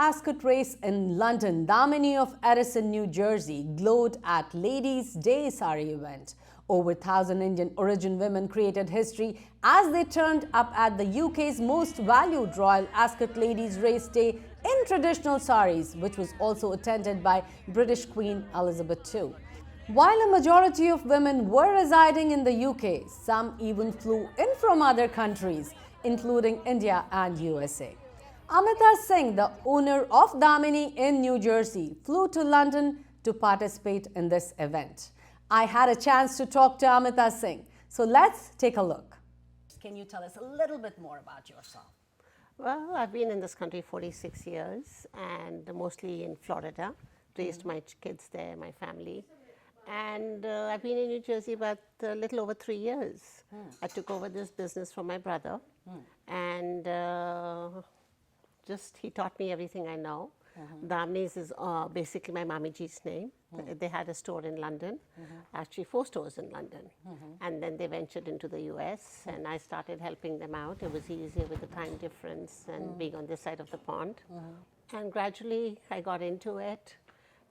Ascot race in London, Damini of Edison, New Jersey, glowed at Ladies' Day Sari event. Over 1,000 Indian origin women created history as they turned up at the UK's most valued Royal Ascot Ladies' Race Day in traditional saris, which was also attended by British Queen Elizabeth II. While a majority of women were residing in the UK, some even flew in from other countries, including India and USA. Amita Singh, the owner of Damini in New Jersey, flew to London to participate in this event. I had a chance to talk to Amita Singh, so let's take a look. Can you tell us a little bit more about yourself? Well, I've been in this country 46 years and mostly in Florida, raised my kids there, my family. And I've been in New Jersey about a little over 3 years. I took over this business from my brother and he taught me everything I know. Damini's is basically my Mami Ji's name. They had a store in London, actually 4 stores in London. And then they ventured into the US and I started helping them out. It was easier with the time difference and being on this side of the pond. And gradually I got into it,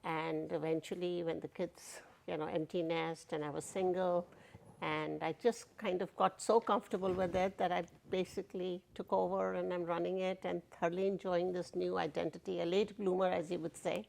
and eventually when the kids, empty nest and I was single, and I just kind of got so comfortable with it that I basically took over and I'm running it and thoroughly enjoying this new identity, a late bloomer, as you would say.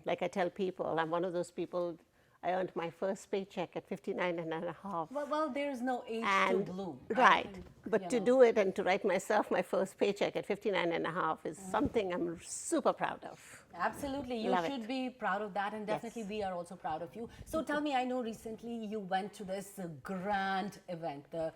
Like I tell people, I'm one of those people, I earned my first paycheck at 59 and a half. Well, there's no age to bloom. Right. But to do it and to write myself my first paycheck at 59 and a half is something I'm super proud of. Absolutely. You should be proud of that, and definitely we are also proud of you. So tell me, I know recently you went to this grand event, the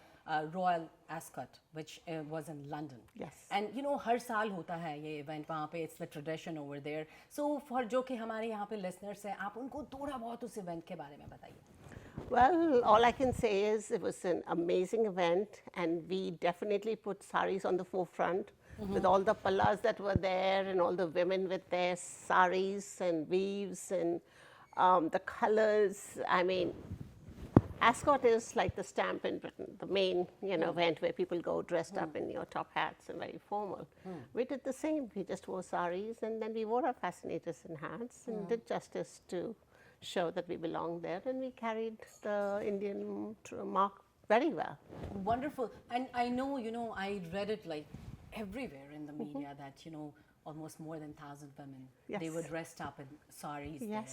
Royal Ascot, which was in London. Yes. And हर साल होता है ये event वहाँ पे, it's the tradition over there. So for जो कि हमारे यहाँ पे listeners हैं, आप उनको थोड़ा बहुत उस event के बारे में बताइए. Well, all I can say is it was an amazing event, and we definitely put saris on the forefront with all the pallas that were there and all the women with their saris and weaves and the colors. I mean, Ascot is like the stamp in Britain, the main event where people go dressed up in your top hats and very formal. We did the same. We just wore saris and then we wore our fascinators and hats and did justice to show that we belonged there, and we carried the Indian mark very well. Wonderful. And I know, I read it like everywhere in the media that, almost more than 1,000 women, they were dressed up in saris there.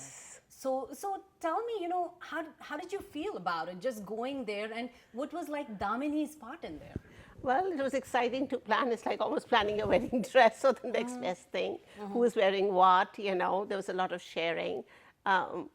So tell me, how did you feel about it, just going there, and what was like Damini's part in there? Well, it was exciting to plan. It's like almost planning a wedding dress, so the next best thing. Who's wearing what, there was a lot of sharing.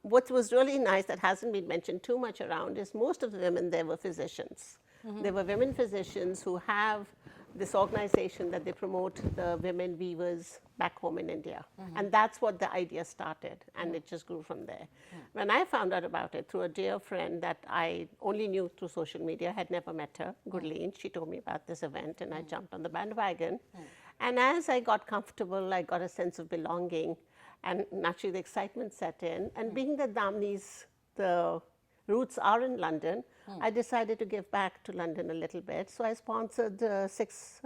What was really nice that hasn't been mentioned too much around is most of the women there were physicians. There were women physicians who have this organization that they promote the women weavers back home in India. And that's what the idea started, and it just grew from there. When I found out about it through a dear friend that I only knew through social media, had never met her, Gurleen, she told me about this event and I jumped on the bandwagon. And as I got comfortable, I got a sense of belonging, and naturally the excitement set in. And being that Damini's, the roots are in London, I decided to give back to London a little bit. So I sponsored 6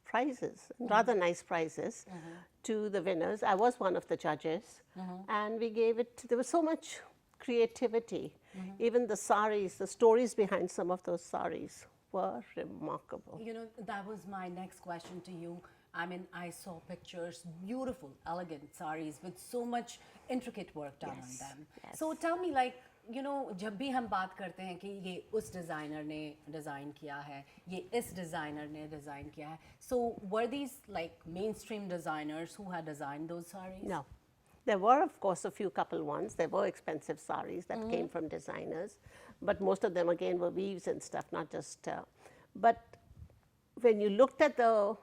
prizes, rather nice prizes, to the winners. I was one of the judges, and we gave it, there was so much creativity. Even the saris, the stories behind some of those saris were remarkable. That was my next question to you. I mean, I saw pictures, beautiful, elegant saris with so much intricate work done on them. So tell me, like, जब भी हम बात करते हैं कि ये उस designer ने डिज़ाइन किया है, ये इस डिज़ाइनर ने डिज़ाइन किया है. So were these like mainstream designers who had designed those saris? No. There were, of course, a few couple ones. There were expensive saris that came from designers, but most of them, again, were weaves and stuff, not just... but when you looked at the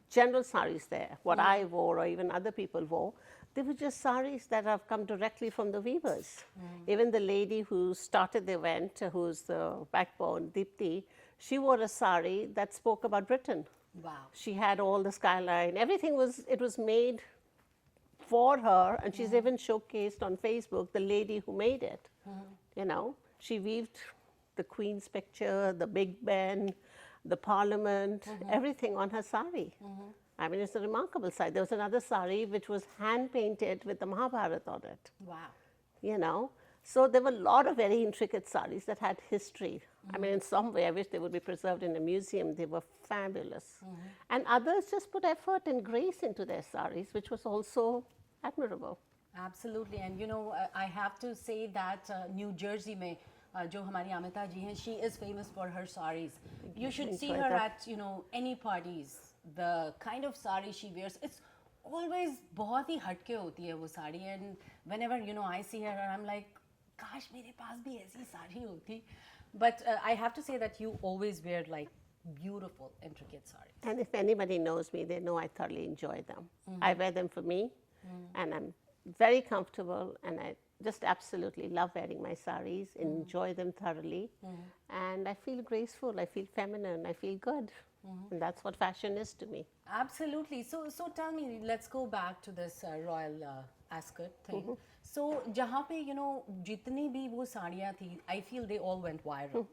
general saris there, what I wore or even other people wore, they were just saris that have come directly from the weavers. Even the lady who started the event, who's the backbone, Deepti, she wore a sari that spoke about Britain. Wow. She had all the skyline, everything it was made for her, and she's even showcased on Facebook the lady who made it. She weaved the Queen's picture, the Big Ben, the Parliament, everything on her sari. I mean, it's a remarkable sight. There was another sari which was hand painted with the Mahabharata on it. Wow. You know, so there were a lot of very intricate saris that had history. I mean, in some way, I wish they would be preserved in a museum. They were fabulous. And others just put effort and grace into their saris, which was also admirable. Absolutely, and you know, I have to say that New Jersey में जो हमारी अमिता जी हैं, she is famous for her saris. You should see her at, you know, any parties. The kind of sari she wears, it's always बहुत ही हटके होती है वो sari. And whenever, you know, I see her, I'm like, काश मेरे पास भी ऐसी साड़ी होती. But I have to say that you always wear like beautiful, intricate saris. And if anybody knows me, they know I thoroughly enjoy them. I wear them for me, and I'm very comfortable, and I just absolutely love wearing my saris, enjoy them thoroughly, and I feel graceful, I feel feminine, I feel good. And that's what fashion is to me. Absolutely. So tell me, let's go back to this royal Ascot thing. So जहाँ पे, you know, जितनी भी वो साड़ियाँ थी, I feel they all went viral.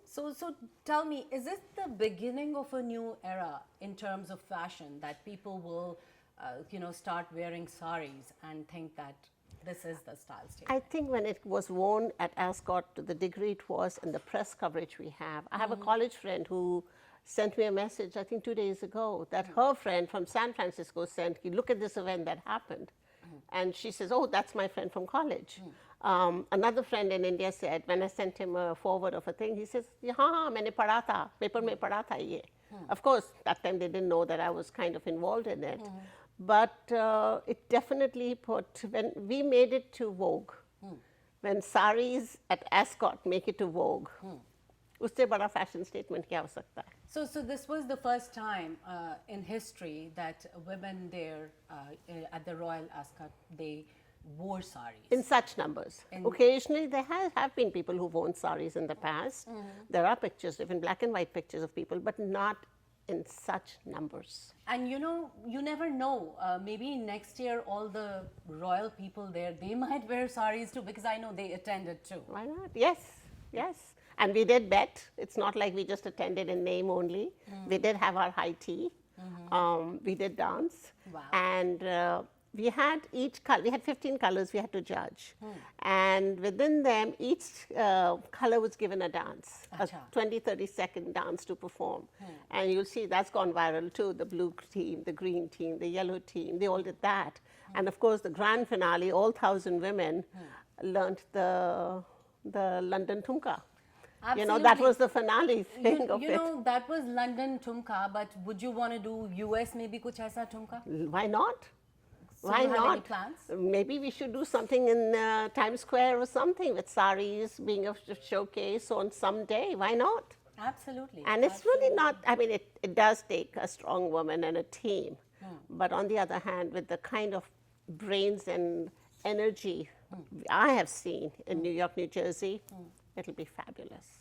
So tell me, is this the beginning of a new era in terms of fashion, that people will, you know, start wearing saris and think that this is the style statement? I think when it was worn at Ascot to the degree it was, and the press coverage we have. I have a college friend who sent me a message, I think 2 days ago, that her friend from San Francisco sent, look at this event that happened. And she says, oh, that's my friend from college. Another friend in India said, when I sent him a forward of a thing, he says, हाँ, मैंने पढ़ा था, paper में पढ़ा था ये. Of course, that time they didn't know that I was kind of involved in it. But it definitely put, when we made it to Vogue, when saris at Ascot make it to Vogue, उससे बड़ा fashion statement क्या हो सकता है? So this was the first time in history that women there at the Royal Ascot, they wore saris. In such numbers. Occasionally there have been people who've worn saris in the past. There are pictures, even black and white pictures of people, but not in such numbers. And you know, you never know, maybe next year all the royal people there, they might wear saris too, because I know they attended too. Why not? Yes, yes. And we did bet. It's not like we just attended in name only. We did have our high tea. We did dance. Wow. And we had each color, we had 15 colors we had to judge. And within them, each color was given a dance, a 20-30 second dance to perform. And you'll see that's gone viral too. The blue team, the green team, the yellow team, they all did that. And of course, the grand finale, all 1,000 women learned the London Tumka. Absolutely. You know, that was the finale thing of it. You know, that was London Tumka, but would you want to do US maybe kuch aisa Tumka? Why not? So Why you have not? any plans? Maybe we should do something in Times Square or something with saris being a showcase on some day. Why not? Absolutely. And it's really not, I mean, it does take a strong woman and a team. But on the other hand, with the kind of brains and energy I have seen in New York, New Jersey, it'll be fabulous.